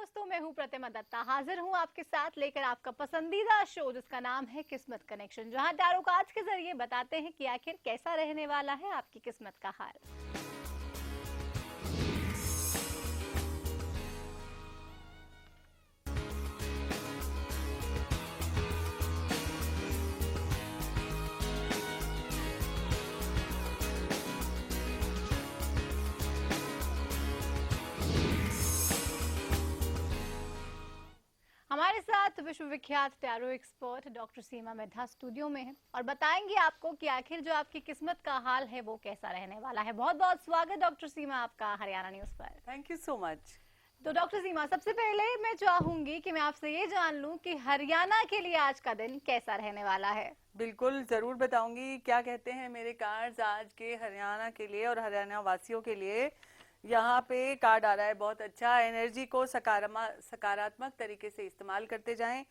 दोस्तों, मैं हूं प्रतिमा दत्ता। हाजिर हूं आपके साथ लेकर आपका पसंदीदा शो जिसका नाम है किस्मत कनेक्शन, जहां टैरो कार्ड्स के जरिए बताते हैं कि आखिर कैसा रहने वाला है आपकी किस्मत का हाल। हमारे साथ विश्वविख्यात टैरो एक्सपर्ट डॉक्टर सीमा मेधा स्टूडियो में है और बताएंगे आपको कि आखिर जो आपकी किस्मत का हाल है वो कैसा रहने वाला है। बहुत बहुत स्वागत डॉक्टर सीमा आपका हरियाणा न्यूज पर। Thank you so much. तो डॉक्टर सीमा, सबसे पहले मैं चाहूंगी कि मैं आपसे ये जान लूं कि हरियाणा के लिए आज का दिन कैसा रहने वाला है। बिल्कुल जरूर बताऊंगी। क्या कहते हैं मेरे कार्ड्स आज के हरियाणा के लिए और हरियाणा वासियों के लिए। यहाँ पे कार्ड आ रहा है बहुत अच्छा। एनर्जी को सकारात्मक तरीके से इस्तेमाल करते जाएं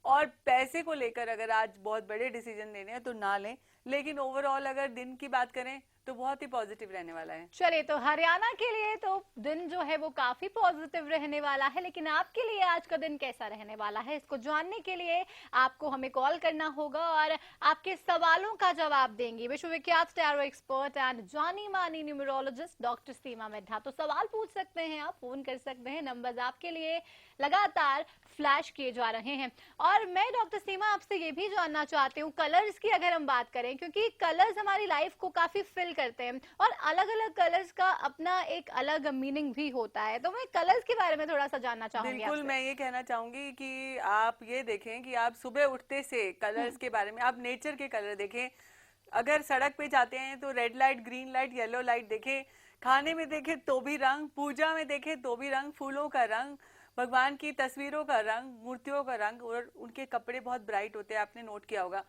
और पैसे को लेकर अगर आज बहुत बड़े डिसीजन लेने हैं तो ना लें, लेकिन ओवरऑल अगर दिन की बात करें तो बहुत ही पॉजिटिव रहने वाला है। चलिए, तो हरियाणा के लिए तो दिन जो है वो काफी पॉजिटिव रहने वाला है, लेकिन आपके लिए आज का दिन कैसा रहने वाला है इसको जानने के लिए आपको हमें कॉल करना होगा और आपके सवालों का जवाब देंगी विश्वविख्यात टैरो एक्सपर्ट एंड जानी मानी न्यूमरोलॉजिस्ट डॉक्टर सीमा मेधा। तो सवाल पूछ सकते हैं, आप फोन कर सकते हैं, नंबर्स आपके लिए लगातार फ्लैश किए जा रहे हैं। और मैं डॉक्टर सीमा आपसे ये भी जानना चाहती हूँ, कलर्स की अगर हम बात करें, क्योंकि कलर्स हमारी लाइफ को काफी फिल करते हैं और अलग अलग कलर्स का अपना एक अलग मीनिंग भी होता है। तो मैं कलर्स के बारे में थोड़ा सा जानना चाहूंगी। बिल्कुल, मैं ये कहना चाहूंगी कि आप ये देखें कि आप सुबह उठते से कलर्स के बारे में आप नेचर के कलर देखें। अगर सड़क पे जाते हैं तो red light, green light, yellow light देखें। खाने में देखें तो भी रंग, पूजा में देखें तो भी रंग, फूलों का रंग, भगवान की तस्वीरों का रंग, मूर्तियों का रंग, और उनके कपड़े बहुत ब्राइट होते हैं, आपने नोट किया होगा।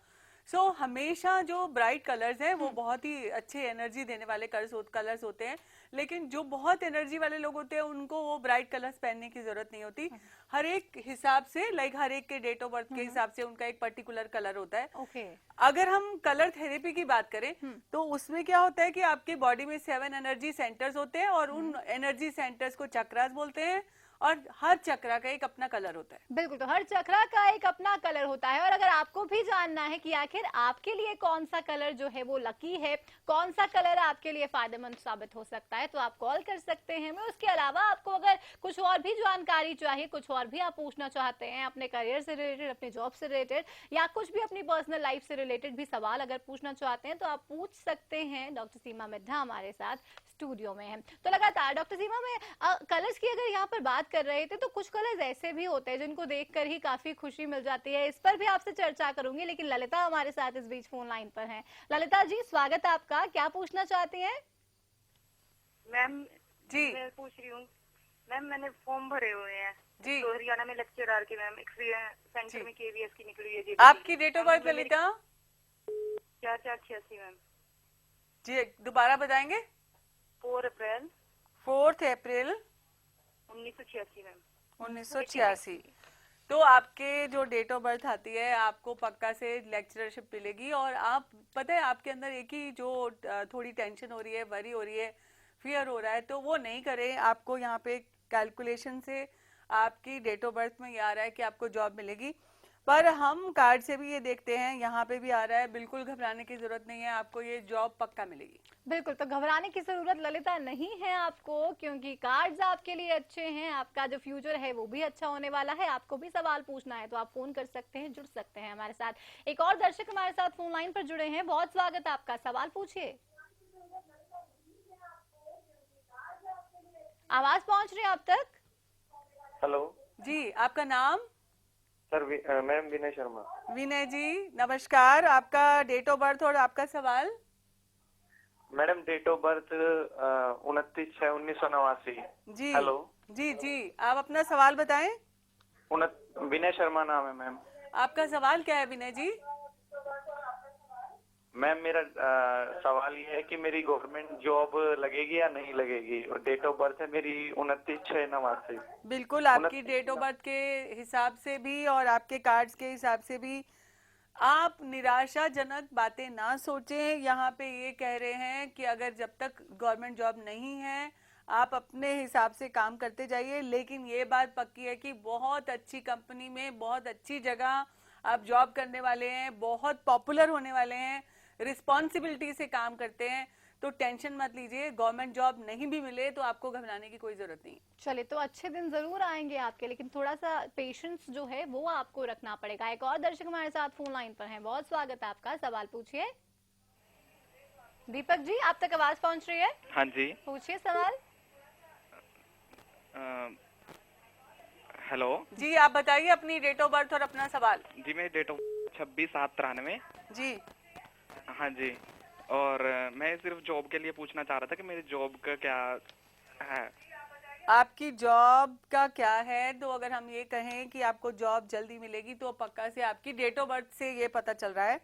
हमेशा जो ब्राइट कलर्स हैं वो बहुत ही अच्छे एनर्जी देने वाले कलर्स होते हैं। लेकिन जो बहुत एनर्जी वाले लोग होते हैं उनको वो ब्राइट कलर्स पहनने की जरूरत नहीं होती। हर एक हिसाब से, हर एक के डेट ऑफ बर्थ के हिसाब से उनका एक पर्टिकुलर कलर होता है। अगर हम कलर थेरेपी की बात करें तो उसमें क्या होता है कि आपके बॉडी में 7 एनर्जी सेंटर्स होते हैं और उन एनर्जी सेंटर्स को चक्रास बोलते हैं और हर चक्रा का एक अपना कलर होता है। बिल्कुल, तो हर चक्रा का एक अपना कलर होता है और अगर आपको भी जानना है कि आखिर आपके लिए कौन सा कलर जो है वो लकी है, कौन सा कलर आपके लिए फायदेमंद साबित हो सकता है, तो आप कॉल कर सकते हैं। मैं उसके अलावा आपको अगर कुछ और भी जानकारी चाहिए, कुछ और भी आप पूछना चाहते हैं अपने करियर से रिलेटेड, अपने जॉब से रिलेटेड या कुछ भी अपनी पर्सनल लाइफ से रिलेटेड भी सवाल अगर पूछना चाहते हैं तो आप पूछ सकते हैं। डॉक्टर सीमा मेधा हमारे साथ स्टूडियो में है। तो लगातार डॉक्टर सीमा में कलर्स की अगर यहाँ पर बात कर रहे थे तो कुछ कलर्स ऐसे भी होते हैं जिनको देखकर ही काफी खुशी मिल जाती है। इस पर भी आपसे चर्चा करूंगी, लेकिन ललिता हमारे साथ इस बीच फोन लाइन पर हैं। ललिता जी, स्वागत है आपका। क्या पूछना चाहती हैं? मैम जी मैं पूछ रही हूँ मैम, मैंने फॉर्म भरे हुए हैं जी। तो हरियाणा में लेक्चरर के मैम सेंटर में केवीएस की निकली है जी। आपकी date of birth Lalita? 4486 ma'am. जी दोबारा बताएंगे। 4 अप्रैल 4 अप्रैल 1986 मैम। 1986। तो आपके जो डेट ऑफ बर्थ आती है आपको पक्का से लेक्चरशिप मिलेगी। और आप पता है आपके अंदर एक ही जो थोड़ी टेंशन हो रही है, वरी हो रही है, फियर हो रहा है, तो वो नहीं करें। आपको यहाँ पे कैलकुलेशन से आपकी डेट ऑफ बर्थ में ये आ रहा है कि आपको जॉब मिलेगी। पर हम कार्ड से भी ये देखते हैं, यहाँ पे भी आ रहा है, बिल्कुल घबराने की जरूरत नहीं है, आपको ये जॉब पक्का मिलेगी। बिल्कुल, तो घबराने की जरूरत ललिता नहीं है आपको, क्योंकि कार्ड्स आपके लिए अच्छे हैं। आपका जो फ्यूचर है वो भी अच्छा होने वाला है। आपको भी सवाल पूछना है तो आप फोन कर सकते हैं, जुड़ सकते हैं हमारे साथ। एक और दर्शक हमारे साथ फोन लाइन पर जुड़े हैं। बहुत स्वागत है आपका, सवाल पूछिए। आवाज पहुंच रही है आप तक? हेलो जी, आपका नाम? Sir, ma'am Vinay Sharma. विनय जी नमस्कार। आपका डेट ऑफ बर्थ और आपका सवाल? Madam date of birth 29/6/1989। जी हेलो जी जी, आप अपना सवाल बताएं। विनय शर्मा नाम है मैम। आपका सवाल क्या है विनय जी? मैम मेरा सवाल ये है कि मेरी गवर्नमेंट जॉब लगेगी या नहीं लगेगी, और डेट ऑफ बर्थ है मेरी 29/6/89। बिल्कुल, आपकी डेट ऑफ बर्थ के हिसाब से भी और आपके कार्ड्स के हिसाब से भी आप निराशाजनक बातें ना सोचें। यहाँ पे ये कह रहे हैं कि अगर जब तक गवर्नमेंट जॉब नहीं है आप अपने हिसाब से काम करते जाइए, लेकिन ये बात पक्की है कि बहुत अच्छी कंपनी में बहुत अच्छी जगह आप जॉब करने वाले हैं, बहुत पॉपुलर होने वाले हैं, रिस्पॉन्सिबिलिटी से काम करते हैं, तो टेंशन मत लीजिए। गवर्नमेंट जॉब नहीं भी मिले तो आपको घबराने की कोई जरूरत नहीं। चलिए, तो अच्छे दिन जरूर आएंगे आपके, लेकिन थोड़ा सा पेशेंस जो है वो आपको रखना पड़ेगा। एक और दर्शक हमारे साथ फोन लाइन पर हैं, बहुत स्वागत है आपका, सवाल पूछिए। दीपक जी, आप तक आवाज पहुंच रही है? हाँ जी। पूछिए सवाल। हेलो जी, आप बताइए अपनी डेट ऑफ बर्थ और अपना सवाल। जी, मेरी डेट ऑफ 26/7/93। जी, हाँ जी। और मैं सिर्फ जॉब के लिए पूछना चाह रहा था कि मेरी जॉब का क्या है। आपकी जॉब का क्या है? तो अगर हम ये कहें कि आपको जॉब जल्दी मिलेगी तो पक्का से आपकी डेट ऑफ बर्थ से ये पता चल रहा है,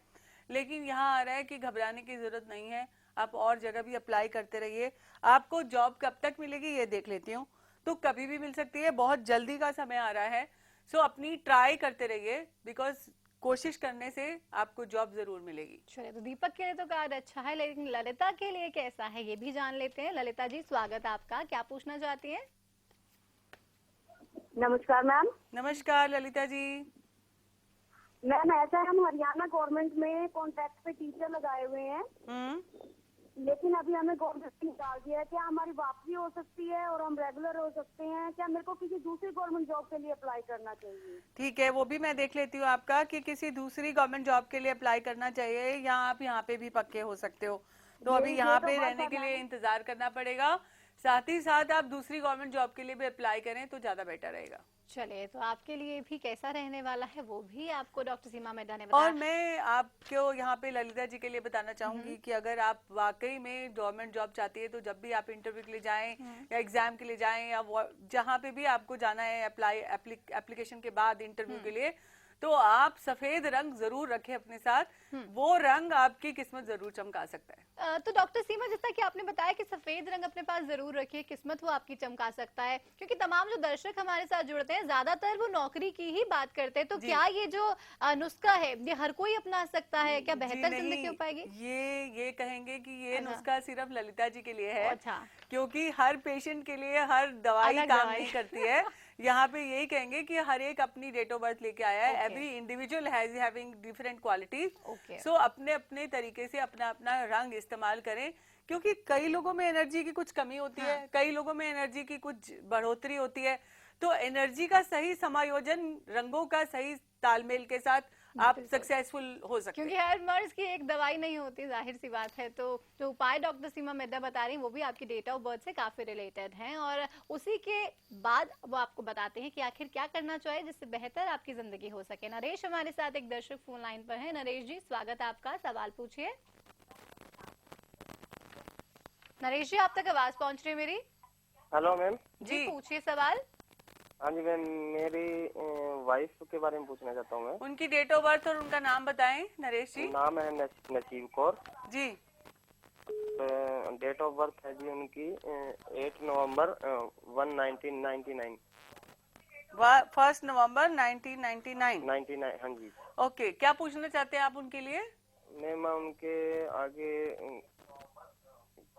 लेकिन यहाँ आ रहा है कि घबराने की जरूरत नहीं है। आप और जगह भी अप्लाई करते रहिए। आपको जॉब कब तक मिलेगी ये देख लेती हूँ। तो कभी भी मिल सकती है, बहुत जल्दी का समय आ रहा है। सो अपनी ट्राई करते रहिए, बिकॉज कोशिश करने से आपको जॉब जरूर मिलेगी। चलिए, तो दीपक के लिए तो कार्य अच्छा है, लेकिन ललिता के लिए कैसा है ये भी जान लेते हैं। ललिता जी, स्वागत है आपका, क्या पूछना चाहती हैं? नमस्कार मैम। नमस्कार ललिता जी। मैम ऐसा है, हम हरियाणा गवर्नमेंट में कॉन्ट्रैक्ट पे टीचर लगाए हुए हैं, लेकिन अभी हमें गवर्नमेंट ने निकाल दिया है। क्या हमारी वापसी हो सकती है और हम रेगुलर हो सकते हैं? क्या मेरे को किसी दूसरी गवर्नमेंट जॉब के लिए अप्लाई करना चाहिए? ठीक है, वो भी मैं देख लेती हूँ आपका कि किसी दूसरी गवर्नमेंट जॉब के लिए अप्लाई करना चाहिए या आप यहाँ पे भी पक्के हो सकते हो। तो अभी यहाँ पे रहने के लिए इंतजार करना पड़ेगा। साथ ही साथ आप दूसरी गवर्नमेंट जॉब के लिए भी अप्लाई करें तो ज्यादा बेटर रहेगा। चलिए, तो आपके लिए भी कैसा रहने वाला है वो भी आपको डॉक्टर सीमा मेहता ने बताया। और मैं आपको यहाँ पे ललिता जी के लिए बताना चाहूंगी कि अगर आप वाकई में गवर्नमेंट जॉब चाहती है तो जब भी आप इंटरव्यू के लिए जाएं या एग्जाम के लिए जाएं या जहाँ पे भी आपको जाना है एप्लीकेशन के बाद इंटरव्यू के लिए, तो आप सफेद रंग जरूर रखें अपने साथ। वो रंग आपकी किस्मत जरूर चमका सकता है। तो डॉक्टर सीमा, जैसा कि आपने बताया कि सफेद रंग अपने पास जरूर रखिए, किस्मत वो आपकी चमका सकता है, क्योंकि तमाम जो दर्शक हमारे साथ जुड़ते हैं ज्यादातर वो नौकरी की ही बात करते हैं। तो क्या ये जो नुस्खा है ये हर कोई अपना सकता है? क्या बेहतर जिंदगी हो पाएगी? ये कहेंगे कि ये नुस्खा सिर्फ ललिता जी के लिए है। अच्छा, क्योंकि हर पेशेंट के लिए हर दवाई काम नहीं करती है। यहाँ पे यही कहेंगे कि हर एक अपनी डेट ऑफ बर्थ लेके आया है। Every individual has having different qualities. So अपने अपने तरीके से अपना अपना रंग इस्तेमाल करें, क्योंकि कई लोगों में एनर्जी की कुछ कमी होती है, कई लोगों में एनर्जी की कुछ बढ़ोतरी होती है। तो एनर्जी का सही समायोजन, रंगों का सही तालमेल के साथ आप सक्सेसफुल हो सकते हैं। क्योंकि हर मर्ज की एक दवाई नहीं होती, जाहिर सी बात है। तो जो उपाय डॉक्टर सीमा मेहता बता रही हैं वो भी आपकी डेट ऑफ बर्थ से काफी रिलेटेड हैं, और उसी के बाद वो आपको बताते हैं कि आखिर क्या करना चाहिए जिससे बेहतर आपकी जिंदगी हो सके। नरेश हमारे साथ एक दर्शक फोन लाइन पर है। नरेश जी, स्वागत है आपका, सवाल पूछिए। नरेश जी, आप तक आवाज पहुंच रही है मेरी? Hello ma'am. जी, पूछिए सवाल। हाँ जी मैम, मेरी वाइफ के बारे में पूछना चाहता हूँ मैं। उनकी डेट ऑफ बर्थ और उनका नाम बताएं नरेश जी। नाम है नसीब Kaur ji. Date of birth है जी उनकी 8 नवंबर 1999। 1 नवंबर 1999। 99, हाँ जी। ओके, क्या पूछना चाहते हैं आप उनके लिए? मैं उनके आगे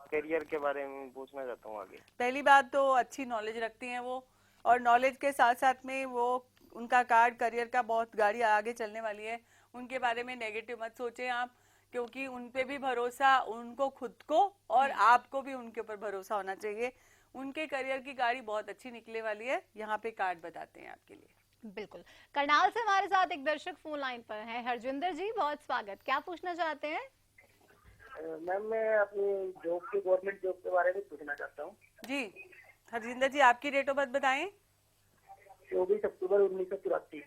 करियर के बारे में पूछना चाहता हूँ आगे। पहली बात तो अच्छी नॉलेज रखती हैं वो, और नॉलेज के साथ साथ में वो उनका कार्ड करियर का बहुत गाड़ी आगे चलने वाली है। उनके बारे में नेगेटिव मत सोचें आप, क्योंकि उन पे भी भरोसा, उनको खुद को और आपको भी उनके ऊपर भरोसा होना चाहिए। उनके करियर की गाड़ी बहुत अच्छी निकलने वाली है। यहाँ पे कार्ड बताते हैं आपके लिए। बिल्कुल। करनाल से हमारे साथ एक दर्शक फोन लाइन पर है। हरजिंदर जी, बहुत स्वागत, क्या पूछना चाहते हैं? मैम मैं अपनी जॉब की गवर्नमेंट जॉब के बारे में पूछना चाहता हूँ। जी हरजिंदर जी, आपकी डेट ऑफ बर्थ बताएं। 24 अक्टूबर 1983।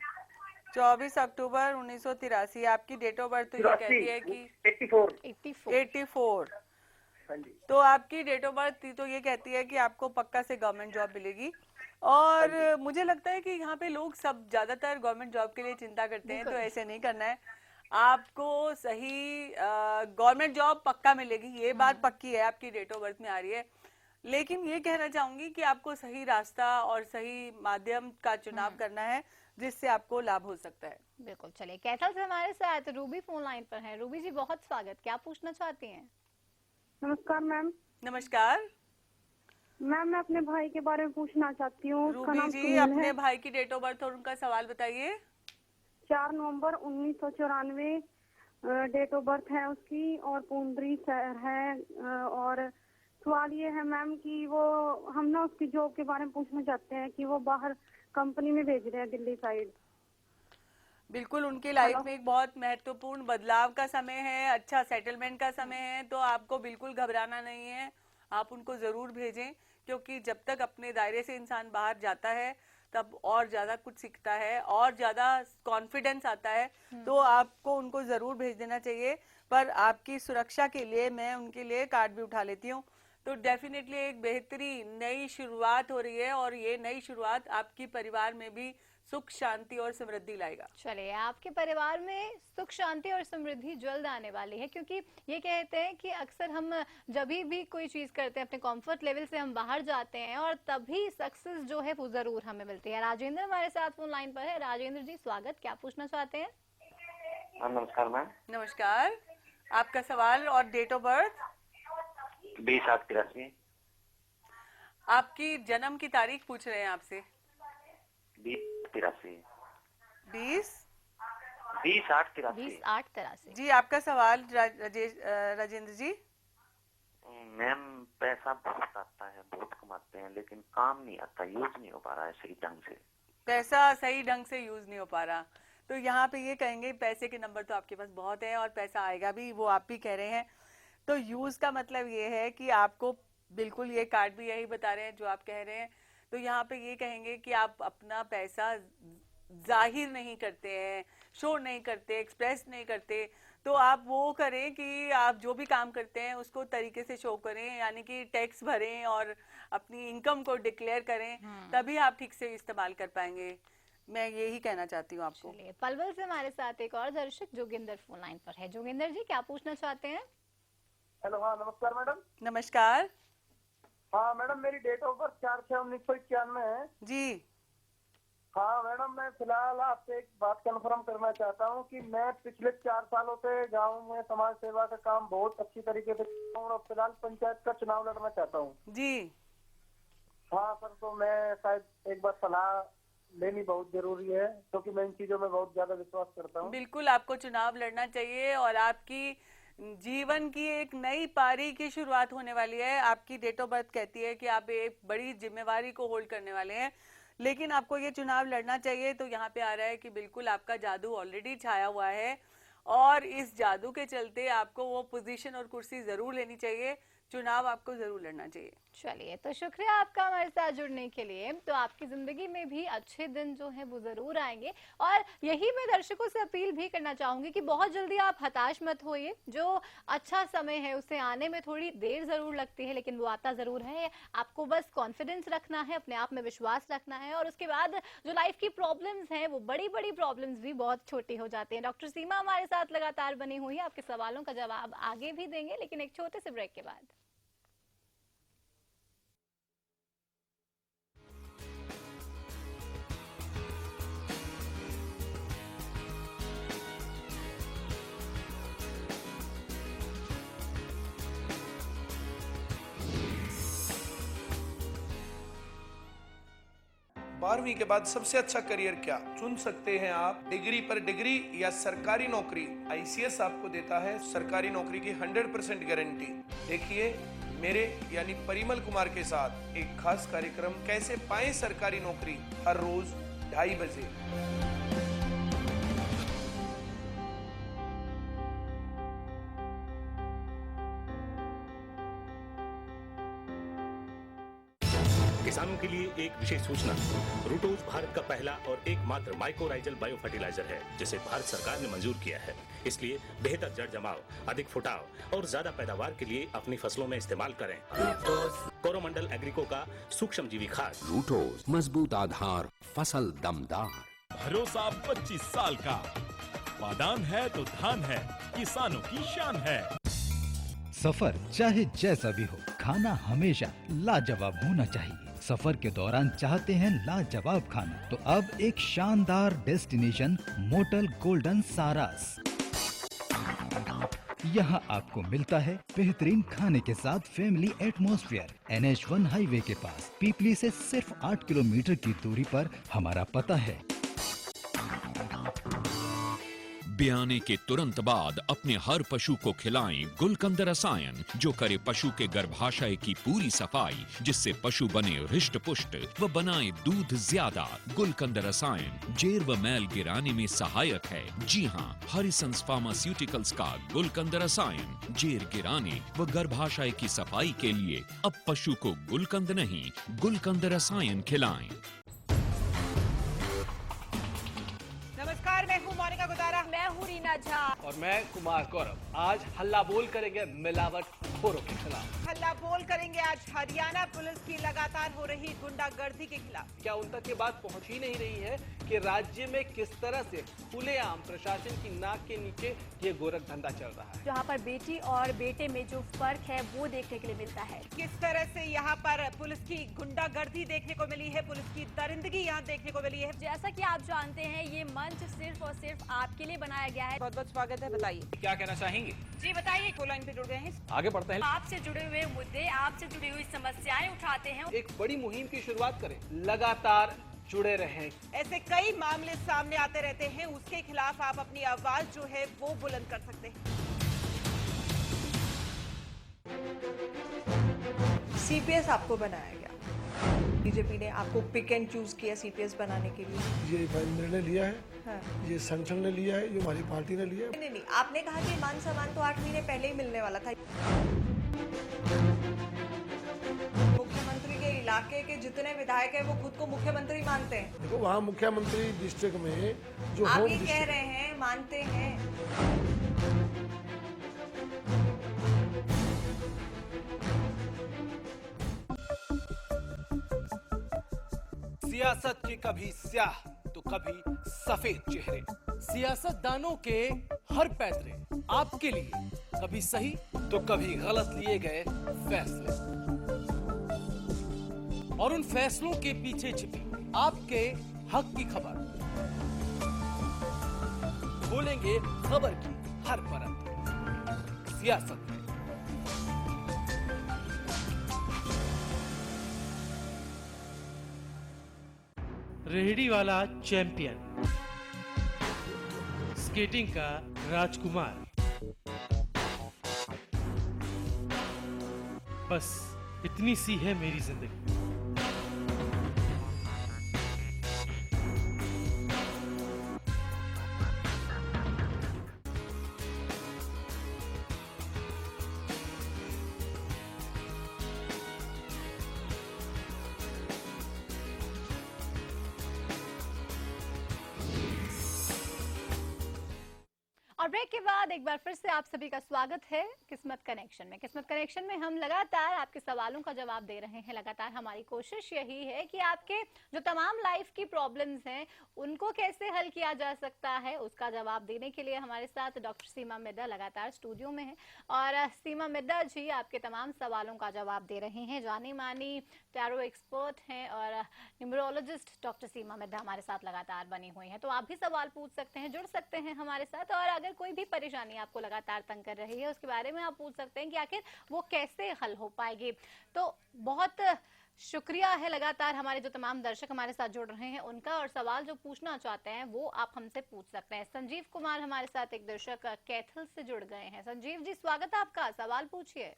24 अक्टूबर 1983 आपकी डेट ऑफ बर्थ तो ये कहती है कि 84। हाँ जी। तो आपकी डेट ऑफ बर्थ तो ये कहती है कि आपको पक्का से गवर्नमेंट जॉब मिलेगी। और मुझे लगता है कि यहाँ पे लोग सब ज्यादातर गवर्नमेंट जॉब के लिए चिंता करते हैं, तो ऐसे नहीं करना है। आपको सही गवर्नमेंट जॉब पक्का मिलेगी, ये बात पक्की है, आपकी डेट ऑफ बर्थ में आ रही है। लेकिन ये कहना चाहूंगी कि आपको सही रास्ता और सही माध्यम का चुनाव करना है जिससे आपको लाभ हो सकता है। बिल्कुल। चलिए, कैथल से हमारे साथ रूबी फोन लाइन पर है। रूबी जी, बहुत स्वागत, क्या पूछना चाहती हैं? नमस्कार मैम। नमस्कार। मैम मैं अपने भाई के बारे में पूछना चाहती हूँ। उसका रूबी नाम जी, सुनील अपने है। भाई की डेट ऑफ बर्थ और उनका सवाल बताइए। 4 नवंबर 1994 डेट ऑफ बर्थ है उसकी, और पुंडरी शहर है। और सवाल ये है मैम कि वो हम ना उसकी जॉब के बारे में पूछना चाहते हैं कि वो बाहर कंपनी में भेज रहे हैं दिल्ली साइड। बिल्कुल, उनकी लाइफ में एक बहुत महत्वपूर्ण बदलाव का समय है, अच्छा सेटलमेंट का समय है, तो आपको बिल्कुल घबराना नहीं है। आप उनको जरूर भेजें, क्योंकि जब तक अपने दायरे से इंसान बाहर जाता है तब और ज्यादा कुछ सीखता है और ज्यादा कॉन्फिडेंस आता है। तो आपको उनको जरूर भेज देना चाहिए। पर आपकी सुरक्षा के लिए मैं उनके लिए कार्ड भी उठा लेती हूँ। तो डेफिनेटली एक बेहतरीन नई शुरुआत हो रही है, और ये नई शुरुआत आपकी परिवार में भी सुख शांति और समृद्धि लाएगा। चलिए, आपके परिवार में सुख शांति और समृद्धि जल्द आने वाली है, क्योंकि ये कहते हैं कि अक्सर हम जब भी कोई चीज करते हैं अपने कंफर्ट लेवल से हम बाहर जाते हैं और तभी सक्सेस जो है वो जरूर हमें मिलती है। राजेंद्र हमारे साथ फोन लाइन पर है। राजेंद्र जी स्वागत, क्या पूछना चाहते हैं? नमस्कार मैम। नमस्कार, आपका सवाल और डेट ऑफ बर्थ। 20/8/83। आपकी जन्म की तारीख पूछ रहे हैं आपसे। 20/83। 20/8/83। 20/8/83। जी, आपका सवाल राजेंद्र जी। मैम पैसा बहुत आता है, बहुत कमाते हैं, लेकिन काम नहीं आता, यूज नहीं हो पा रहा है सही ढंग से। पैसा सही ढंग से यूज नहीं हो पा रहा, तो यहाँ पे ये कहेंगे पैसे के नंबर तो आपके पास बहुत है और पैसा आएगा भी, वो आप भी कह रहे हैं। तो यूज का मतलब ये है कि आपको बिल्कुल, ये कार्ड भी यही बता रहे हैं जो आप कह रहे हैं। तो यहाँ पे ये कहेंगे कि आप अपना पैसा जाहिर नहीं करते हैं, शो नहीं करते, एक्सप्रेस नहीं करते। तो आप वो करें कि आप जो भी काम करते हैं उसको तरीके से शो करें, यानी कि टैक्स भरें और अपनी इनकम को डिक्लेयर करें, तभी आप ठीक से इस्तेमाल कर पाएंगे। मैं यही कहना चाहती हूँ आपको। चलिए, पलवल से हमारे साथ एक और दर्शक जोगिंदर फोन लाइन पर है। जोगिंदर जी, क्या पूछना चाहते हैं? हेलो, हाँ नमस्कार मैडम। नमस्कार। हाँ मैडम, मेरी डेट ऑफ बर्थ 4/6/1991 है जी। हाँ मैडम, मैं फिलहाल आपसे एक बात कंफर्म करना चाहता हूँ कि मैं पिछले 4 सालों से गांव में समाज सेवा का काम बहुत अच्छी तरीके से करता हूँ और फिलहाल पंचायत का चुनाव लड़ना चाहता हूँ। जी। हाँ सर, तो मैं शायद एक बार सलाह लेनी बहुत जरूरी है, क्योंकि मैं इन चीजों में बहुत ज्यादा विश्वास करता हूँ। बिल्कुल, आपको चुनाव लड़ना चाहिए और आपकी जीवन की एक नई पारी की शुरुआत होने वाली है। आपकी डेट ऑफ बर्थ कहती है कि आप एक बड़ी जिम्मेवारी को होल्ड करने वाले हैं, लेकिन आपको ये चुनाव लड़ना चाहिए। तो यहाँ पे आ रहा है कि बिल्कुल आपका जादू ऑलरेडी छाया हुआ है और इस जादू के चलते आपको वो पोजीशन और कुर्सी जरूर लेनी चाहिए। चुनाव आपको जरूर लड़ना चाहिए। चलिए, तो शुक्रिया आपका हमारे साथ जुड़ने के लिए। तो आपकी जिंदगी में भी अच्छे दिन जो है वो जरूर आएंगे, और यही मैं दर्शकों से अपील भी करना चाहूंगी कि बहुत जल्दी आप हताश मत होइए। जो अच्छा समय है उसे आने में थोड़ी देर जरूर लगती है, लेकिन वो आता जरूर है। आपको बस कॉन्फिडेंस रखना है, अपने आप में विश्वास रखना है, और उसके बाद जो लाइफ की प्रॉब्लम्स हैं वो बड़ी बड़ी प्रॉब्लम्स भी बहुत छोटी हो जाती हैं। डॉक्टर सीमा हमारे साथ लगातार बनी हुई है, आपके सवालों का जवाब आगे भी देंगे, लेकिन एक छोटे से ब्रेक के बाद। बारहवीं के बाद सबसे अच्छा करियर क्या चुन सकते हैं आप? डिग्री पर डिग्री या सरकारी नौकरी? ICS आपको देता है सरकारी नौकरी की 100% गारंटी। देखिए मेरे यानी परिमल कुमार के साथ एक खास कार्यक्रम कैसे पाएं सरकारी नौकरी, हर रोज 2:30 बजे। किसानों के लिए एक विशेष सूचना। रूटोज भारत का पहला और एकमात्र माइक्रोराइजल बायो फर्टिलाइजर है, जिसे भारत सरकार ने मंजूर किया है। इसलिए बेहतर जड़ जमाव, अधिक फुटाव और ज्यादा पैदावार के लिए अपनी फसलों में इस्तेमाल करें। कोरोमंडल एग्रीको का सूक्ष्म जीवी खाद। रूटोज, मजबूत आधार, फसल दमदार। भरोसा 25 साल का। बादाम है तो धान है, किसानों की शान है। सफर चाहे जैसा भी हो, खाना हमेशा लाजवाब होना चाहिए। सफर के दौरान चाहते हैं लाजवाब खाना, तो अब एक शानदार डेस्टिनेशन मोटल गोल्डन सारास। यहाँ आपको मिलता है बेहतरीन खाने के साथ फैमिली एटमॉस्फेयर। NH1 हाईवे के पास पीपली से सिर्फ 8 किलोमीटर की दूरी पर हमारा पता है। ब्याने के तुरंत बाद अपने हर पशु को खिलाएं गुलकंद रसायन, जो करे पशु के गर्भाशय की पूरी सफाई, जिससे पशु बने हृष्ट पुष्ट व बनाए दूध ज्यादा। गुलकंद रसायन जेर व मैल गिराने में सहायक है। जी हाँ, हरिसंस फार्मास्यूटिकल्स का गुलकंद रसायन जेर गिराने व गर्भाशय की सफाई के लिए। अब पशु को गुलकंद नहीं, गुलकंद रसायन खिलाएं। नमस्कार, मैं हूँ मोनिका गुदारा। मैं हूँ रीना झा। और मैं कुमार गौरव। आज हल्ला बोल करेंगे मिलावट खोरों के खिलाफ। हल्ला बोल करेंगे आज हरियाणा पुलिस की लगातार हो रही गुंडागर्दी के खिलाफ। क्या उन तक ये बात पहुंच ही नहीं रही है कि राज्य में किस तरह से खुलेआम प्रशासन की नाक के नीचे ये गोरख धंधा चल रहा है, जहाँ पर बेटी और बेटे में जो फर्क है वो देखने के लिए मिलता है। किस तरह से यहाँ पर पुलिस की गुंडागर्दी देखने को मिली है, पुलिस की दरिंदगी यहाँ देखने को मिली है। जैसा कि आप जानते हैं, ये मंच सिर्फ और सिर्फ आपके लिए बनाया गया है। बहुत बहुत स्वागत है, बताइए क्या कहना चाहेंगे? जी बताइए, फोन लाइन पे जुड़ गए हैं। आगे बढ़ते हैं। आपसे जुड़े हुए मुद्दे, आपसे जुड़ी हुई समस्याएं उठाते हैं। एक बड़ी मुहिम की शुरुआत करें, लगातार जुड़े रहें। ऐसे कई मामले सामने आते रहते हैं, उसके खिलाफ आप अपनी आवाज जो है वो बुलंद कर सकते हैं। सीपीएस आपको बनाया गया, बीजेपी ने आपको पिक एंड चूज किया सीपीएस बनाने के लिए। ये निर्णय लिया है, हाँ। ये संगठन ने लिया है, ये हमारी पार्टी ने लिया है। नहीं, आपने कहा कि मान सम्मान तो 8 महीने पहले ही मिलने वाला था। मुख्यमंत्री के इलाके के जितने विधायक हैं वो खुद को मुख्यमंत्री मानते हैं। देखो, वहाँ मुख्यमंत्री डिस्ट्रिक्ट में जो आप होम ये कह रहे हैं, मानते हैं। सियासत के कभी स्याह तो कभी सफेद चेहरे, सियासतदानों के हर पैतरे आपके लिए कभी सही तो कभी गलत लिए गए फैसले, और उन फैसलों के पीछे छिपी आपके हक की खबर। खोलेंगे खबर की हर परत, सियासत में। रेहड़ी वाला चैंपियन, स्केटिंग का राजकुमार, बस इतनी सी है मेरी जिंदगी। और ब्रेक के बाद एक बार फिर से आप सभी का स्वागत है किस्मत कनेक्शन में। किस्मत कनेक्शन में हम लगातार आपके सवालों का जवाब दे रहे हैं। लगातार हमारी कोशिश यही है कि आपके जो तमाम लाइफ की प्रॉब्लम्स हैं उनको कैसे हल किया जा सकता है, उसका जवाब देने के लिए हमारे साथ डॉक्टर सीमा मिर्दा लगातार स्टूडियो में है। और सीमा मिर्दा जी आपके तमाम सवालों का जवाब दे रहे हैं। जानी मानी टैरो एक्सपर्ट हैं और न्यूमरोलॉजिस्ट डॉक्टर सीमा मिर्दा हमारे साथ लगातार बनी हुई हैं। तो आप भी सवाल पूछ सकते हैं, जुड़ सकते हैं हमारे साथ। और अगर कोई भी परेशानी आपको लगातार तंग कर रही है उसके बारे में आप पूछ सकते हैं कि आखिर वो कैसे हल हो पाएगी। तो बहुत शुक्रिया है लगातार हमारे जो तमाम दर्शक हमारे साथ जुड़ रहे हैं उनका, और सवाल जो पूछना चाहते हैं वो आप हमसे पूछ सकते हैं। संजीव कुमार हमारे साथ एक दर्शक कैथल से जुड़ गए हैं। संजीव जी स्वागत है आपका, सवाल पूछिए।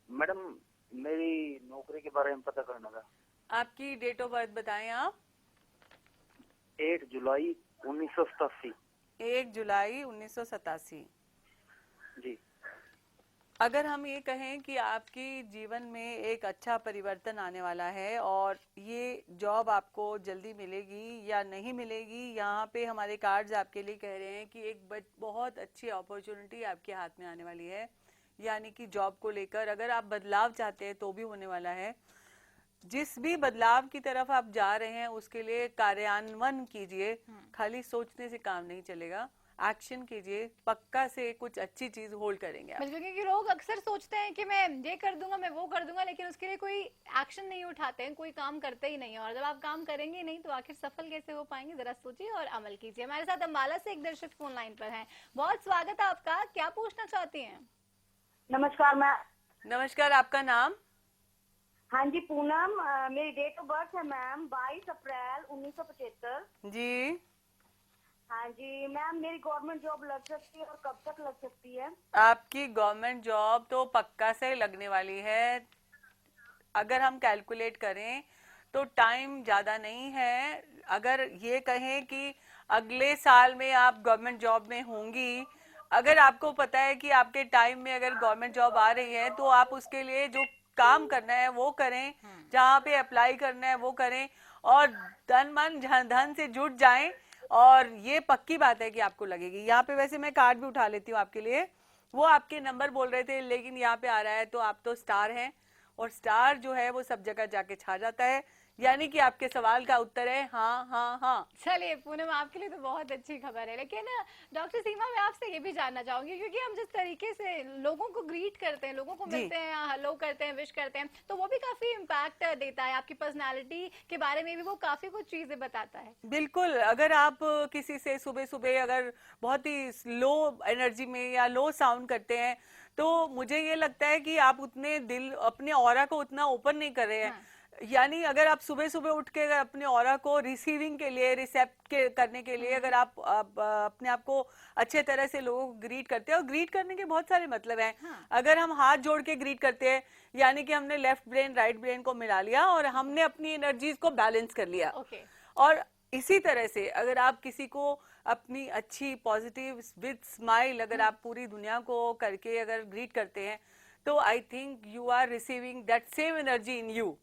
मैडम, मेरी नौकरी के बारे में पता करना था। आपकी डेट ऑफ बर्थ बताएं आप। 1 जुलाई 1987। 1 जुलाई 1987 जी। अगर हम ये कहें कि आपके जीवन में एक अच्छा परिवर्तन आने वाला है और ये जॉब आपको जल्दी मिलेगी या नहीं मिलेगी, यहाँ पे हमारे कार्ड्स आपके लिए कह रहे हैं कि एक बहुत अच्छी अपॉर्चुनिटी आपके हाथ में आने वाली है। यानी कि जॉब को लेकर अगर आप बदलाव चाहते हैं तो भी होने वाला है। जिस भी बदलाव की तरफ आप जा रहे हैं उसके लिए कार्यान्वयन कीजिए, खाली सोचने से काम नहीं चलेगा। एक्शन कीजिए, पक्का से कुछ अच्छी चीज होल्ड करेंगे आप। बिल्कुल, क्योंकि लोग अक्सर सोचते हैं कि मैं ये कर दूंगा, मैं वो कर दूंगा, लेकिन उसके लिए कोई एक्शन नहीं उठाते हैं, कोई काम करते ही नहीं है। और जब आप काम करेंगे नहीं तो आखिर सफल कैसे हो पाएंगे? जरा सोचिए और अमल कीजिए। हमारे साथ अम्बाला से एक दर्शक फोन लाइन पर हैं। बहुत स्वागत है आपका, क्या पूछना चाहती हैं? नमस्कार मैम। नमस्कार, आपका नाम? हाँ जी पूनम, मेरी डेट ऑफ बर्थ है मैम 22 अप्रैल 1975 जी। हाँ जी मैम, मेरी गवर्नमेंट जॉब लग सकती है और कब तक लग सकती है? आपकी गवर्नमेंट जॉब तो पक्का से लगने वाली है। अगर हम कैलकुलेट करें तो टाइम ज़्यादा नहीं है। अगर ये कहें कि अगले साल में आप गवर्नमेंट जॉब में होंगी, अगर आपको पता है कि आपके टाइम में अगर गवर्नमेंट जॉब आ रही है तो आप उसके लिए जो काम करना है वो करें, जहाँ पे अप्लाई करना है वो करें और तन मन धन से जुट जाएं और ये पक्की बात है कि आपको लगेगी। यहाँ पे वैसे मैं कार्ड भी उठा लेती हूँ आपके लिए। वो आपके नंबर बोल रहे थे लेकिन यहाँ पे आ रहा है तो आप तो स्टार हैं और स्टार जो है वो सब जगह जाके छा जाता है, यानी कि आपके सवाल का उत्तर है हाँ हाँ हाँ। चलिए पूनम, आपके लिए तो बहुत अच्छी खबर है। लेकिन डॉक्टर सीमा, मैं आपसे ये भी जानना चाहूंगी, क्योंकि हम जिस तरीके से लोगों को ग्रीट करते हैं, लोगों को मिलते हैं, हेलो करते हैं, विश करते हैं, तो वो भी काफी इम्पैक्ट देता है। आपकी पर्सनालिटी के बारे में भी वो काफी कुछ चीजें बताता है। बिल्कुल, अगर आप किसी से सुबह सुबह अगर बहुत ही लो एनर्जी में या लो साउंड करते हैं तो मुझे ये लगता है कि आप उतने दिल अपने ऑरा को उतना ओपन नहीं कर रहे हैं। यानी अगर आप सुबह सुबह उठ के अगर अपने ऑरा को रिसीविंग के लिए, रिसेप्ट करने के लिए अगर आप अपने आप को अच्छे तरह से लोगों को ग्रीट करते हैं, और ग्रीट करने के बहुत सारे मतलब हैं। अगर हम हाथ जोड़ के ग्रीट करते हैं यानी कि हमने लेफ्ट ब्रेन राइट ब्रेन को मिला लिया और हमने अपनी एनर्जीज को बैलेंस कर लिया। और इसी तरह से अगर आप किसी को अपनी अच्छी पॉजिटिव विद स्माइल अगर आप पूरी दुनिया को करके अगर ग्रीट करते हैं तो I think you are receiving that same energy in you.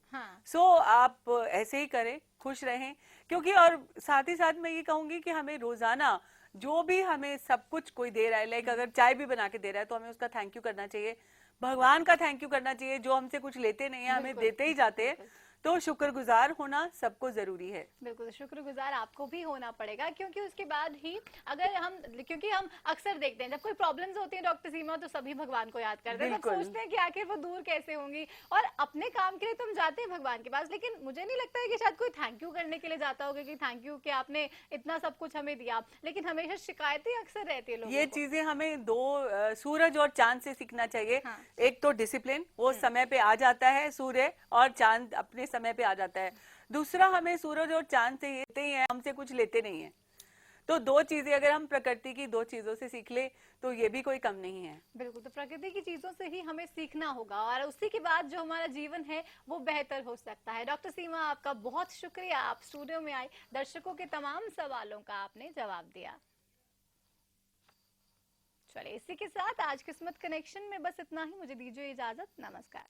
So आप ऐसे ही करें, खुश रहें। क्योंकि और साथ ही साथ मैं ये कहूंगी कि हमें रोजाना जो भी हमें सब कुछ कोई दे रहा है, लाइक अगर चाय भी बना के दे रहा है तो हमें उसका थैंक यू करना चाहिए, भगवान का थैंक यू करना चाहिए जो हमसे कुछ लेते नहीं है, हमें देते ही जाते हैं। तो शुक्रगुजार होना सबको जरूरी है। बिल्कुल, शुक्रगुजार आपको भी होना पड़ेगा, क्योंकि उसके बाद ही अगर हम, क्योंकि हम अक्सर देखते हैं जब कोई प्रॉब्लम्स होती है डॉक्टर सीमा तो सभी भगवान को याद करते हैं, सब सोचते हैं कि आखिर वो दूर कैसे होंगी। और अपने काम के लिए तो हम जाते हैं भगवान के पास, लेकिन मुझे नहीं लगता है कि शायद कोई थैंक यू करने के लिए जाता होगा कि थैंक यू कि आपने इतना सब कुछ हमें दिया। लेकिन हमेशा शिकायतें अक्सर रहती है लोगों ये चीजें हमें दो सूरज और चांद से सीखना चाहिए। एक तो डिसिप्लिन, वो समय पे आ जाता है सूर्य और चांद अपने समय पे आ जाता है। दूसरा, हमें सूरज और चांद से लेते ही हैं, हमसे कुछ लेते नहीं है। तो दो चीजें अगर हम प्रकृति की दो चीजों से सीख ले तो ये भी कोई कम नहीं है। बिल्कुल, तो प्रकृति की चीजों से ही हमें सीखना होगा और उसी के बाद जो हमारा जीवन है वो बेहतर हो सकता है। डॉक्टर सीमा, आपका बहुत शुक्रिया, आप स्टूडियो में आए, दर्शकों के तमाम सवालों का आपने जवाब दिया। चलिए, इसी के साथ आज किस्मत कनेक्शन में बस इतना ही। मुझे दीजिए इजाजत, नमस्कार।